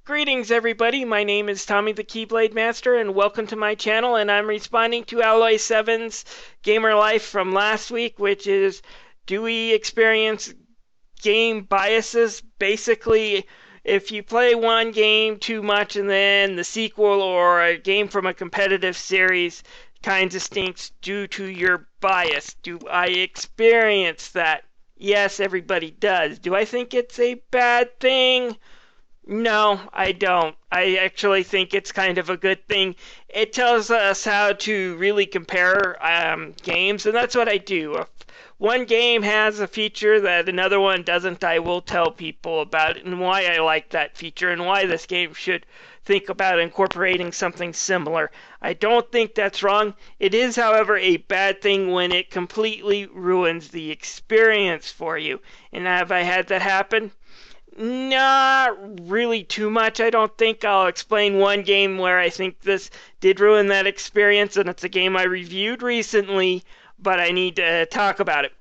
Greetings everybody, my name is Tommy the Keyblade Master and welcome to my channel, and I'm responding to Alloy 7's Gamer Life from last week, which is, do we experience game biases? Basically, if you play one game too much and then the sequel or a game from a competitive series kind of stinks due to your bias. Do I experience that? Yes, everybody does. Do I think it's a bad thing? No, I don't. I actually think it's kind of a good thing. It tells us how to really compare games, and that's what I do. If one game has a feature that another one doesn't, I will tell people about it and why I like that feature and why this game should think about incorporating something similar. I don't think that's wrong. It is, however, a bad thing when it completely ruins the experience for you. And have I had that happen? Not really too much, I don't think. I'll explain one game where I think this did ruin that experience, and it's a game I reviewed recently, but I need to talk about it.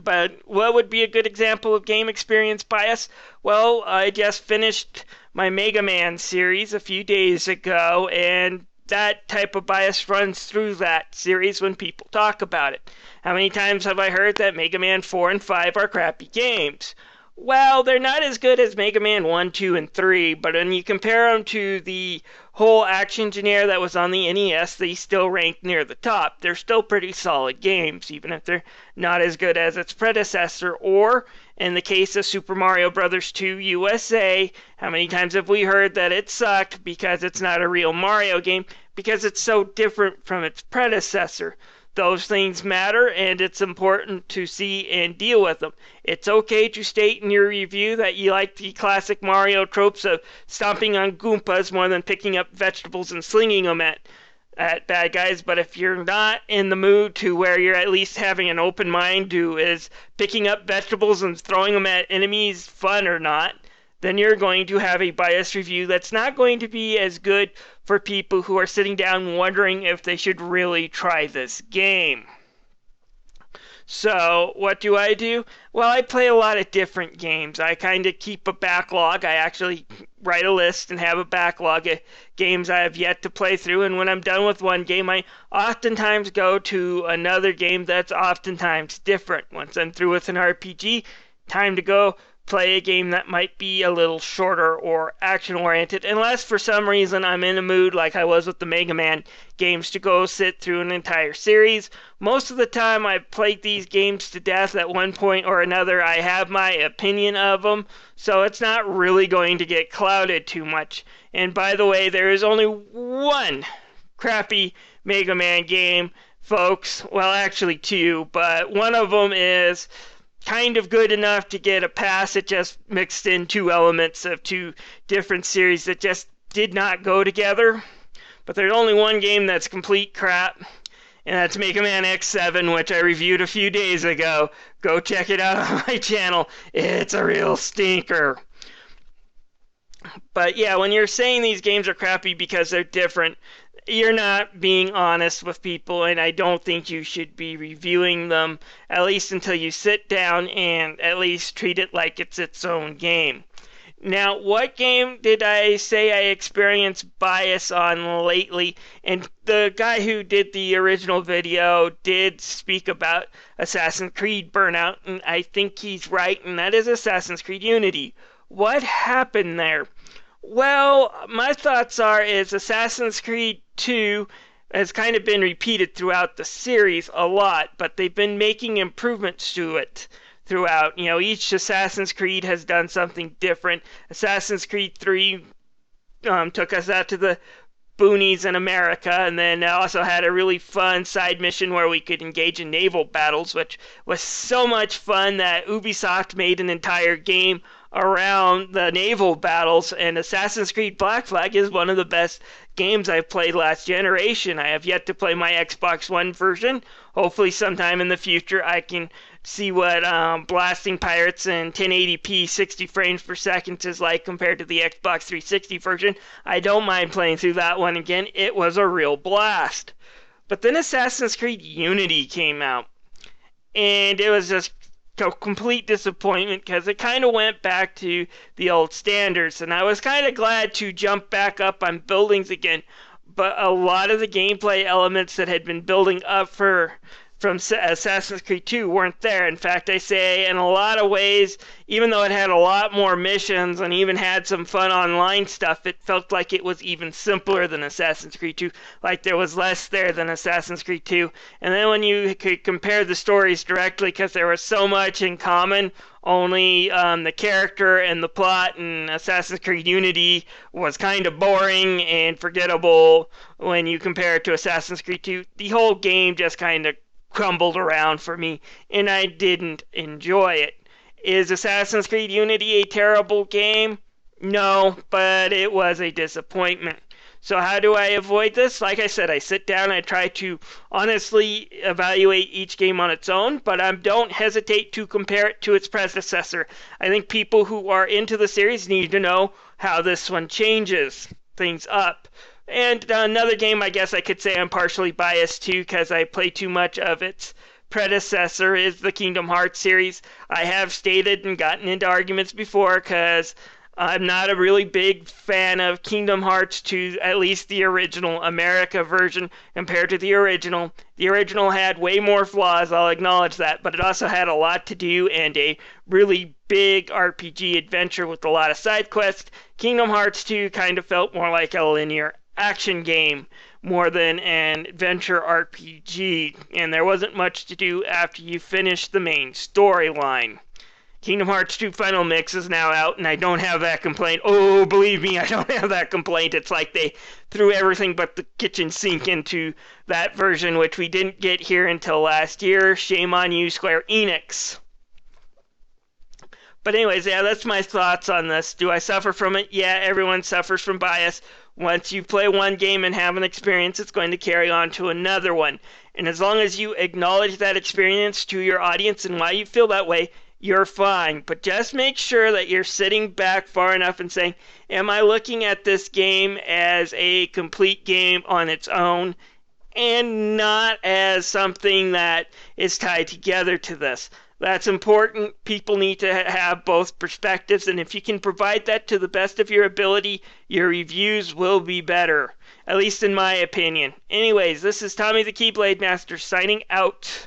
But what would be a good example of game experience bias? Well, I just finished my Mega Man series a few days ago, and that type of bias runs through that series when people talk about it. How many times have I heard that Mega Man 4 and 5 are crappy games? Well, they're not as good as Mega Man 1, 2, and 3, but when you compare them to the whole Action Engineer that was on the NES, they still rank near the top. They're still pretty solid games, even if they're not as good as its predecessor. Or, in the case of Super Mario Bros. 2 USA, how many times have we heard that it sucked because it's not a real Mario game, because it's so different from its predecessor? Those things matter, and it's important to see and deal with them. It's okay to state in your review that you like the classic Mario tropes of stomping on Goombas more than picking up vegetables and slinging them at bad guys, but if you're not in the mood to where you're at least having an open mind to is picking up vegetables and throwing them at enemies fun or not, then you're going to have a biased review that's not going to be as good for people who are sitting down wondering if they should really try this game. So, what do? Well, I play a lot of different games. I kind of keep a backlog. I actually write a list and have a backlog of games I have yet to play through, and when I'm done with one game, I oftentimes go to another game that's oftentimes different. Once I'm through with an RPG, time to go play a game that might be a little shorter or action-oriented, unless for some reason I'm in a mood like I was with the Mega Man games to go sit through an entire series. Most of the time I've played these games to death at one point or another. I have my opinion of them, so it's not really going to get clouded too much. And by the way, there is only one crappy Mega Man game, folks. Well, actually two, but one of them is kind of good enough to get a pass. It just mixed in two elements of two different series that just did not go together. But there's only one game that's complete crap, and that's Mega Man X7, which I reviewed a few days ago. Go check it out on my channel. It's a real stinker. But yeah, when you're saying these games are crappy because they're different, you're not being honest with people, and I don't think you should be reviewing them, at least until you sit down and at least treat it like it's its own game. Now, what game did I say I experienced bias on lately? And the guy who did the original video did speak about Assassin's Creed Burnout, and I think he's right, and that is Assassin's Creed Unity. What happened there? Well, my thoughts is Assassin's Creed 2 has kind of been repeated throughout the series a lot, but they've been making improvements to it throughout. You know, each Assassin's Creed has done something different. Assassin's Creed 3 took us out to the boonies in America, and then also had a really fun side mission where we could engage in naval battles, which was so much fun that Ubisoft made an entire game around the naval battles, and Assassin's Creed Black Flag is one of the best games I've played last generation. I have yet to play my Xbox One version. Hopefully sometime in the future I can see what blasting pirates in 1080p 60 frames per second is like compared to the Xbox 360 version. I don't mind playing through that one again. It was a real blast. But then Assassin's Creed Unity came out, and it was just a complete disappointment because it kind of went back to the old standards, and I was kind of glad to jump back up on buildings again. But a lot of the gameplay elements that had been building up from Assassin's Creed 2 weren't there. In fact, I say in a lot of ways, even though it had a lot more missions and even had some fun online stuff, it felt like it was even simpler than Assassin's Creed 2. Like there was less there than Assassin's Creed 2. And then when you could compare the stories directly, because there was so much in common, only the character and the plot in Assassin's Creed Unity was kind of boring and forgettable when you compare it to Assassin's Creed 2. The whole game just kind of crumbled around for me, and I didn't enjoy it. Is Assassin's Creed Unity a terrible game? No, but it was a disappointment. So how do I avoid this? Like I said, I sit down, I try to honestly evaluate each game on its own, but I don't hesitate to compare it to its predecessor. I think people who are into the series need to know how this one changes things up. And another game I guess I could say I'm partially biased to because I play too much of its predecessor is the Kingdom Hearts series. I have stated and gotten into arguments before because I'm not a really big fan of Kingdom Hearts 2, at least the original America version compared to the original. The original had way more flaws, I'll acknowledge that, but it also had a lot to do and a really big RPG adventure with a lot of side quests. Kingdom Hearts 2 kind of felt more like a linear action game more than an adventure RPG, and there wasn't much to do after you finished the main storyline. Kingdom Hearts 2 Final Mix is now out, and I don't have that complaint. Oh, believe me, I don't have that complaint. It's like they threw everything but the kitchen sink into that version, which we didn't get here until last year. Shame on you, Square Enix. But anyways, yeah, that's my thoughts on this. Do I suffer from it? Yeah, everyone suffers from bias. Once you play one game and have an experience, it's going to carry on to another one. And as long as you acknowledge that experience to your audience and why you feel that way, you're fine. But just make sure that you're sitting back far enough and saying, am I looking at this game as a complete game on its own and not as something that is tied together to this? That's important. People need to have both perspectives, and if you can provide that to the best of your ability, your reviews will be better, at least in my opinion. Anyways, this is Tommy the Keyblade Master signing out.